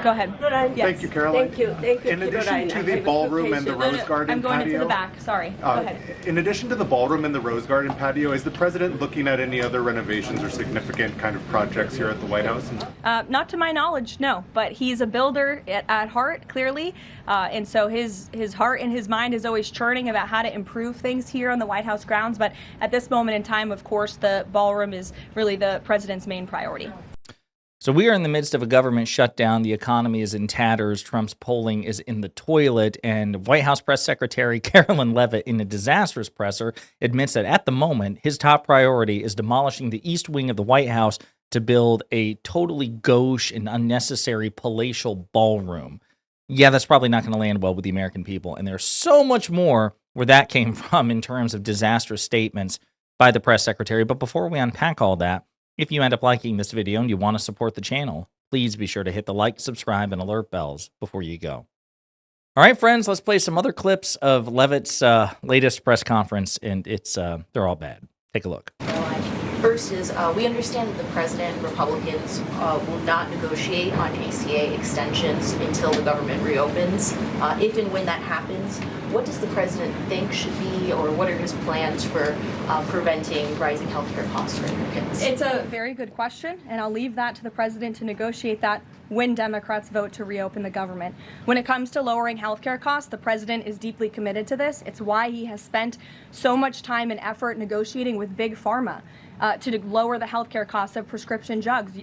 Go ahead. Yes. Thank you, Caroline. Thank you. In addition to the ballroom and the rose garden I'm going patio, into the back. Sorry. Go ahead. in addition to the ballroom and the rose garden patio, is the president looking at any other renovations or significant kind of projects here at the White House? Not to my knowledge, no. But he's a builder at heart, clearly, and so his heart and his mind is always churning about how to improve things here on the White House grounds. But at this moment in time, of course, the ballroom is really the president's main priority. So we are in the midst of a government shutdown. The economy is in tatters. Trump's polling is in the toilet. And White House Press Secretary Karoline Leavitt, in a disastrous presser, admits that at the moment, his top priority is demolishing the east wing of the White House to build a totally gauche and unnecessary palatial ballroom. Yeah, that's probably not going to land well with the American people. And there's so much more where that came from in terms of disastrous statements by the press secretary. But before we unpack all that, if you end up liking this video and you want to support the channel, please be sure to hit the like, subscribe, and alert bells before you go. All right, friends, let's play some other clips of Leavitt's latest press conference, and they're all bad. Take a look. First is, we understand that the president and Republicans will not negotiate on ACA extensions until the government reopens. If and when that happens, what does the president think should be, or what are his plans for preventing rising healthcare costs for Americans? It's a very good question, and I'll leave that to the president to negotiate that when Democrats vote to reopen the government. When it comes to lowering healthcare costs, the president is deeply committed to this. It's why he has spent so much time and effort negotiating with Big Pharma to lower the healthcare costs of prescription drugs.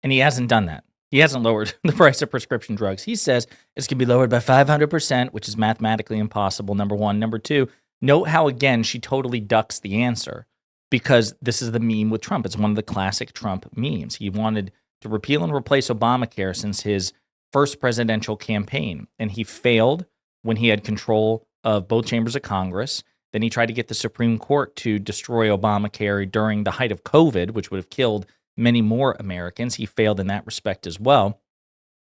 And he hasn't done that. He hasn't lowered the price of prescription drugs. He says it's going to be lowered by 500%, which is mathematically impossible, number one. Number two, note how, again, she totally ducks the answer, because this is the meme with Trump. It's one of the classic Trump memes. He wanted to repeal and replace Obamacare since his first presidential campaign, and he failed when he had control of both chambers of Congress. Then he tried to get the Supreme Court to destroy Obamacare during the height of COVID, which would have killed many more Americans. He failed in that respect as well.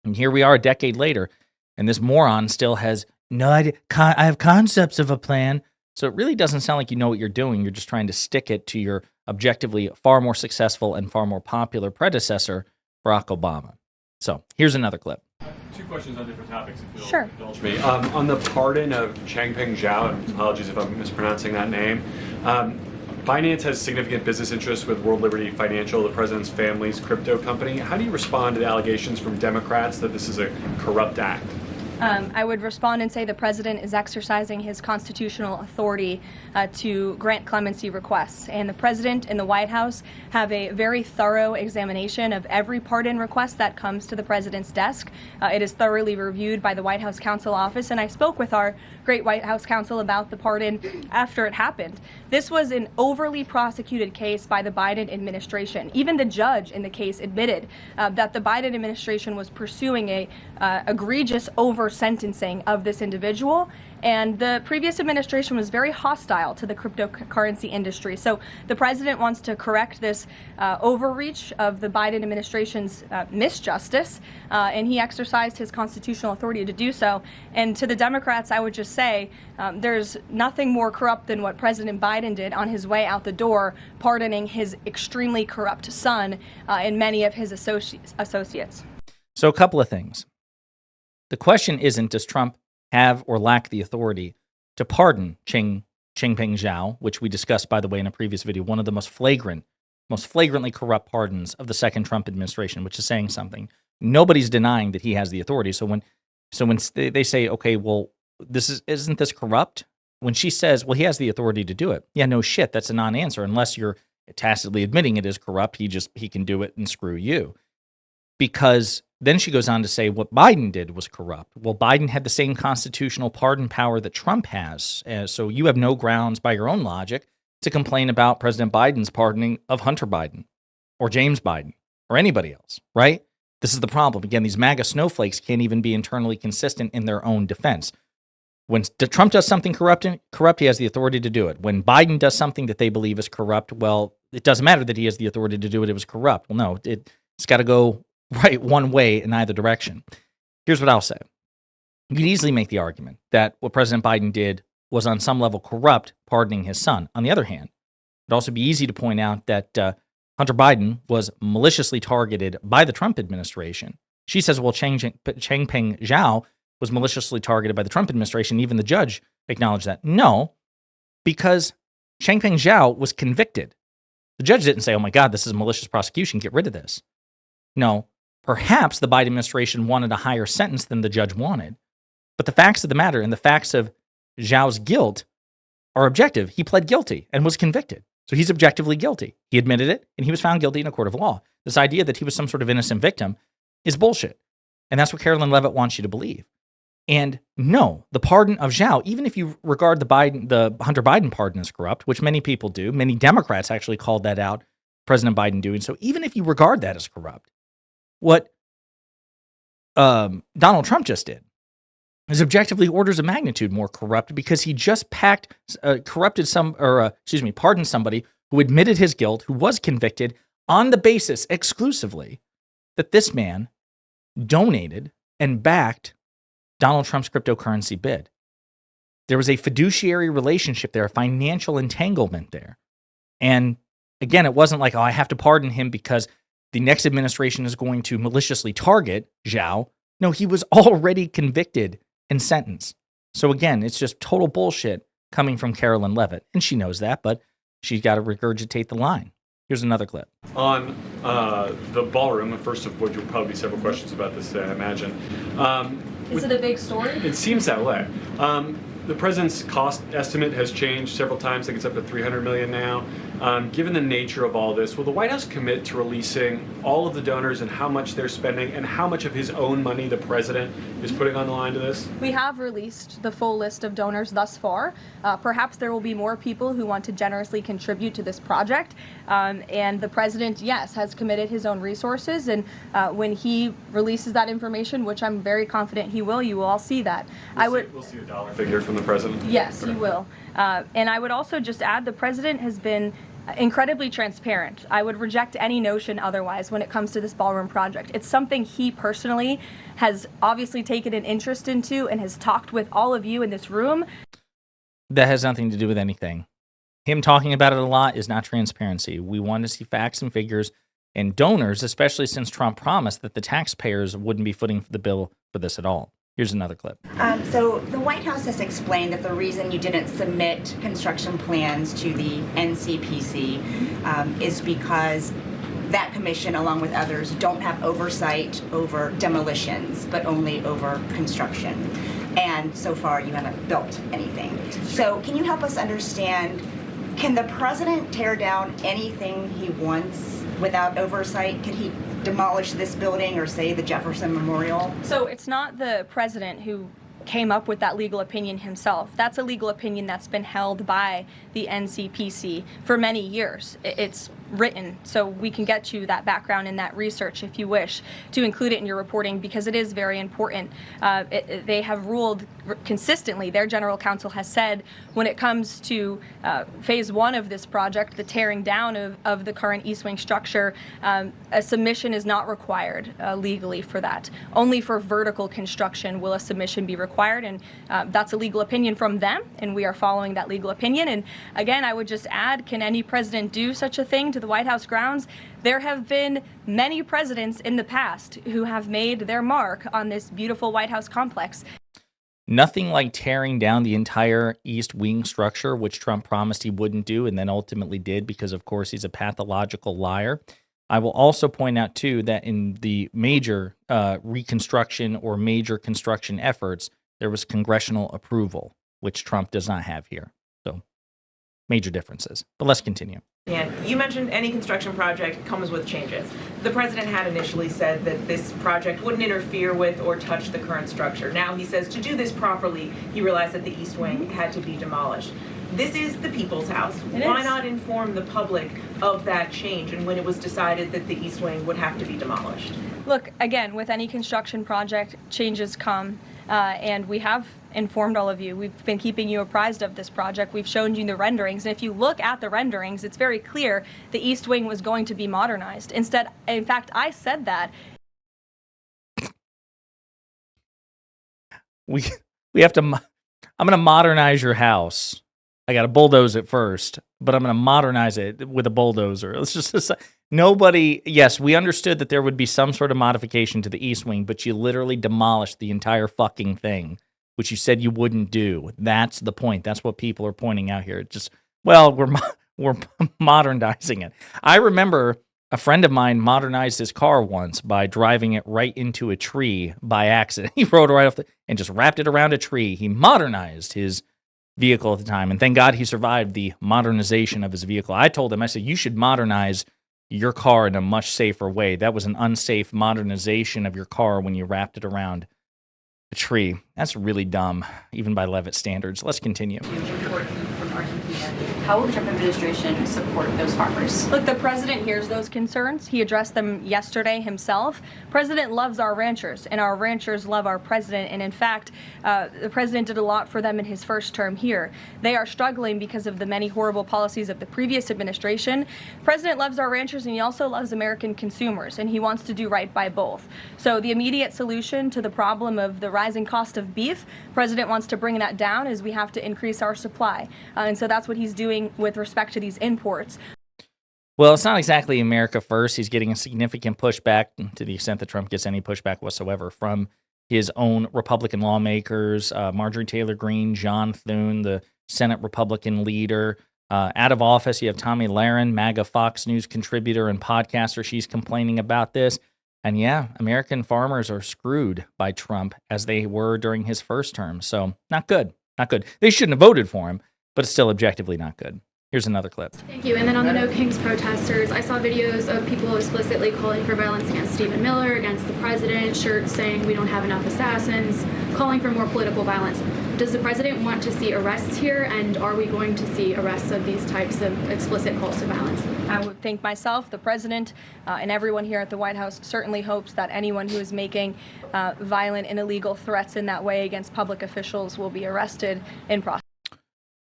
And here we are a decade later, and this moron still has no idea. I have concepts of a plan. So it really doesn't sound like you know what you're doing. You're just trying to stick it to your objectively far more successful and far more popular predecessor, Barack Obama. So here's another clip. Two questions on different topics, if you'll Sure. indulge me. On the pardon of Changpeng Zhao, and apologies if I'm mispronouncing that name, Binance has significant business interests with World Liberty Financial, the president's family's crypto company. How do you respond to the allegations from Democrats that this is a corrupt act? I would respond and say the president is exercising his constitutional authority to grant clemency requests. And the president and the White House have a very thorough examination of every pardon request that comes to the president's desk. It is thoroughly reviewed by the White House Counsel Office, and I spoke with our great White House counsel about the pardon after it happened. This was an overly prosecuted case by the Biden administration. Even the judge in the case admitted that the Biden administration was pursuing a egregious over-sentencing of this individual, and the previous administration was very hostile to the cryptocurrency industry. So the president wants to correct this overreach of the Biden administration's misjustice, and he exercised his constitutional authority to do so. And to the Democrats, I would just say there's nothing more corrupt than what President Biden did on his way out the door, pardoning his extremely corrupt son and many of his associates. So a couple of things. The question isn't, does Trump have or lack the authority to pardon Changpeng Zhao, which we discussed, by the way, in a previous video, one of the most flagrantly corrupt pardons of the second Trump administration, which is saying something. Nobody's denying that he has the authority. So when they say, okay, well, isn't this corrupt? When she says, well, he has the authority to do it. Yeah, no shit, that's a non-answer. Unless you're tacitly admitting it is corrupt, he can do it and screw you. Because then she goes on to say what Biden did was corrupt. Well, Biden had the same constitutional pardon power that Trump has. So you have no grounds by your own logic to complain about President Biden's pardoning of Hunter Biden or James Biden or anybody else, right? This is the problem. Again, these MAGA snowflakes can't even be internally consistent in their own defense. When Trump does something corrupt, he has the authority to do it. When Biden does something that they believe is corrupt, well, it doesn't matter that he has the authority to do it. It was corrupt. Well, no, it's got to go right one way in either direction. Here's what I'll say. You could easily make the argument that what President Biden did was on some level corrupt, pardoning his son. On the other hand, it'd also be easy to point out that Hunter Biden was maliciously targeted by the Trump administration She says, well, Changpeng Zhao was maliciously targeted by the Trump administration. Even the judge acknowledged that. No, because Changpeng Zhao was convicted. The judge didn't say, oh my God, this is a malicious prosecution, get rid of this. No, perhaps the Biden administration wanted a higher sentence than the judge wanted. But the facts of the matter and the facts of Zhao's guilt are objective. He pled guilty and was convicted. So he's objectively guilty. He admitted it, and he was found guilty in a court of law. This idea that he was some sort of innocent victim is bullshit. And that's what Karoline Leavitt wants you to believe. And no, the pardon of Zhao, even if you regard the Hunter Biden pardon as corrupt, which many people do, many Democrats actually called that out, President Biden doing so, even if you regard that as corrupt, what Donald Trump just did is objectively orders of magnitude more corrupt, because he just pardoned somebody who admitted his guilt, who was convicted on the basis exclusively that this man donated and backed Donald Trump's cryptocurrency bid. There was a fiduciary relationship there, a financial entanglement there. And again, it wasn't like, oh, I have to pardon him because the next administration is going to maliciously target Zhao. No, he was already convicted and sentenced. So again, it's just total bullshit coming from Karoline Leavitt. And she knows that, but she's got to regurgitate the line. Here's another clip. On the ballroom, first of which will probably be several questions about this today, I imagine. Is it a big story? It seems that way. The president's cost estimate has changed several times. I think it's up to $300 million now. Given the nature of all this, will the White House commit to releasing all of the donors and how much they're spending and how much of his own money the president is putting on the line to this? We have released the full list of donors thus far. Perhaps there will be more people who want to generously contribute to this project. And the president, yes, has committed his own resources. And when he releases that information, which I'm very confident he will, you will all see that. We'll see a dollar figure from the president? Yes, you will. And I would also just add, the president has been incredibly transparent. I would reject any notion otherwise when it comes to this ballroom project. It's something he personally has obviously taken an interest into and has talked with all of you in this room. That has nothing to do with anything. Him talking about it a lot is not transparency. We want to see facts and figures and donors, especially since Trump promised that the taxpayers wouldn't be footing the bill for this at all. Here's another clip. So the White House has explained that the reason you didn't submit construction plans to the NCPC is because that commission, along with others, don't have oversight over demolitions, but only over construction. And so far, you haven't built anything. So can you help us understand, can the president tear down anything he wants without oversight? Can he demolish this building or, say, the Jefferson Memorial? So it's not the president who came up with that legal opinion himself. That's a legal opinion that's been held by the NCPC for many years. It's written, so we can get you that background and that research if you wish to include it in your reporting, because it is very important. They have ruled consistently, their general counsel has said, when it comes to phase one of this project, the tearing down of the current East Wing structure, a submission is not required legally for that. Only for vertical construction will a submission be required, and that's a legal opinion from them, and we are following that legal opinion. And again, I would just add, can any president do such a thing to the White House grounds? There have been many presidents in the past who have made their mark on this beautiful White House complex. Nothing like tearing down the entire East Wing structure, which Trump promised he wouldn't do and then ultimately did, because, of course, he's a pathological liar. I will also point out, too, that in the major reconstruction or major construction efforts, there was congressional approval, which Trump does not have here. So, major differences. But let's continue. And you mentioned any construction project comes with changes. The president had initially said that this project wouldn't interfere with or touch the current structure. Now he says to do this properly, he realized that the East Wing had to be demolished. This is the people's house. Why not inform the public of that change and when it was decided that the East Wing would have to be demolished? Look, again, with any construction project, changes come, and we have informed all of you. We've been keeping you apprised of this project. We've shown you the renderings, and if you look at the renderings, it's very clear the East Wing was going to be modernized. Instead, in fact, I said that. We have to. I'm going to modernize your house. I got to bulldoze it first, but I'm going to modernize it with a bulldozer. It's just Nobody, yes, we understood that there would be some sort of modification to the East Wing, but you literally demolished the entire fucking thing, which you said you wouldn't do. That's the point. That's what people are pointing out here. Just, well, we're modernizing it. I remember a friend of mine modernized his car once by driving it right into a tree by accident. He rode right off and just wrapped it around a tree. He modernized his vehicle at the time, and thank God he survived the modernization of his vehicle. I told him, I said, you should modernize your car in a much safer way. That was an unsafe modernization of your car when you wrapped it around a tree. That's really dumb, even by Leavitt standards. Let's continue. How will the Trump administration support those farmers? Look, the president hears those concerns. He addressed them yesterday himself. President loves our ranchers, and our ranchers love our president. And in fact, the president did a lot for them in his first term here. They are struggling because of the many horrible policies of the previous administration. The president loves our ranchers, and he also loves American consumers, and he wants to do right by both. So the immediate solution to the problem of the rising cost of beef, the president wants to bring that down, is we have to increase our supply. And so that's what he's doing with respect to these imports. Well, it's not exactly America first. He's getting a significant pushback, to the extent that Trump gets any pushback whatsoever, from his own Republican lawmakers, Marjorie Taylor Greene, John Thune, the Senate Republican leader. Out of office, you have Tomi Lahren, MAGA Fox News contributor and podcaster. She's complaining about this. And yeah, American farmers are screwed by Trump, as they were during his first term. So not good. Not good. They shouldn't have voted for him, but it's still objectively not good. Here's another clip. Thank you. And then on the No Kings protesters, I saw videos of people explicitly calling for violence against Stephen Miller, against the president, shirts saying we don't have enough assassins, calling for more political violence. Does the president want to see arrests here, and are we going to see arrests of these types of explicit calls to violence? I would think myself, the president, and everyone here at the White House certainly hopes that anyone who is making violent and illegal threats in that way against public officials will be arrested and prosecuted.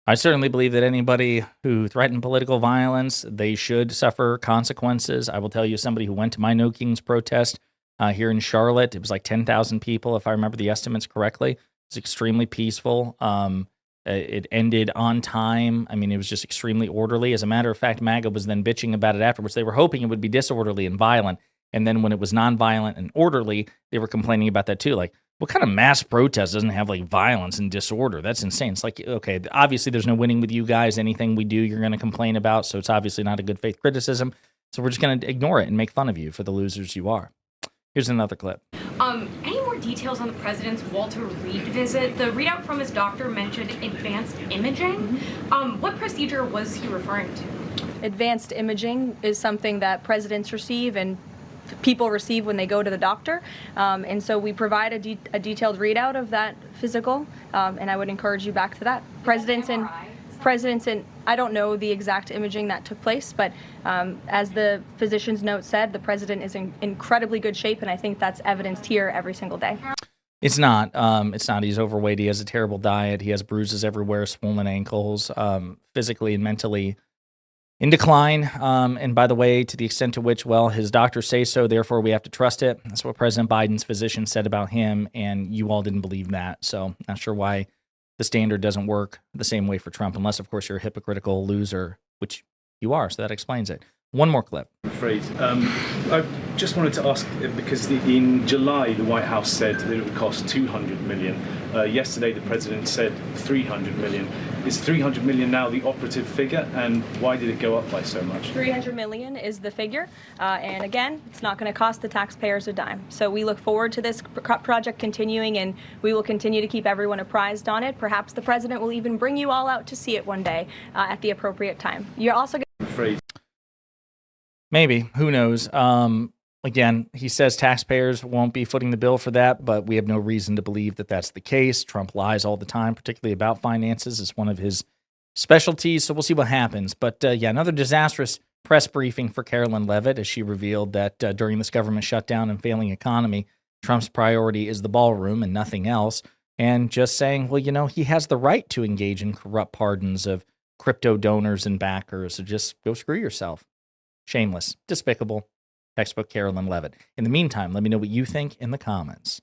I certainly believe that anybody who threatened political violence, they should suffer consequences. I will tell you, somebody who went to my No Kings protest here in Charlotte, it was like 10,000 people, if I remember the estimates correctly. It was extremely peaceful. It ended on time. I mean, it was just extremely orderly. As a matter of fact, MAGA was then bitching about it afterwards. They were hoping it would be disorderly and violent. And then when it was nonviolent and orderly, they were complaining about that too. Like, what kind of mass protest doesn't have like violence and disorder? That's insane. It's like, okay, obviously there's no winning with you guys. Anything we do, you're going to complain about. So it's obviously not a good faith criticism. So we're just going to ignore it and make fun of you for the losers you are. Here's another clip. Any more details on the president's Walter Reed visit? The readout from his doctor mentioned advanced imaging. What procedure was he referring to? Advanced imaging is something that presidents receive and people receive when they go to the doctor, and so we provide a detailed readout of that physical, and I would encourage you back to that. Presidents and I don't know the exact imaging that took place, but as the physician's note said, the president is in incredibly good shape, and I think that's evidenced here every single day. It's not. It's not. He's overweight. He has a terrible diet. He has bruises everywhere, swollen ankles, physically and mentally in decline. And by the way, to the extent to which, well, his doctors say so, therefore we have to trust it. That's what President Biden's physician said about him, and you all didn't believe that. So not sure why the standard doesn't work the same way for Trump, unless, of course, you're a hypocritical loser, which you are, so that explains it. One more clip. I'm afraid. I just wanted to ask, because in July, the White House said that it would cost $200 million. Yesterday, the president said $300 million. Is $300 million now the operative figure, and why did it go up by so much? $300 million is the figure, and again, it's not going to cost the taxpayers a dime. So we look forward to this project continuing, and we will continue to keep everyone apprised on it. Perhaps the president will even bring you all out to see it one day at the appropriate time. You're also afraid. Maybe. Who knows? Again, he says taxpayers won't be footing the bill for that, but we have no reason to believe that that's the case. Trump lies all the time, particularly about finances. It's one of his specialties, so we'll see what happens. But yeah, another disastrous press briefing for Karoline Leavitt as she revealed that during this government shutdown and failing economy, Trump's priority is the ballroom and nothing else. And just saying, well, you know, he has the right to engage in corrupt pardons of crypto donors and backers, so just go screw yourself. Shameless, despicable, textbook Karoline Leavitt. In the meantime, let me know what you think in the comments.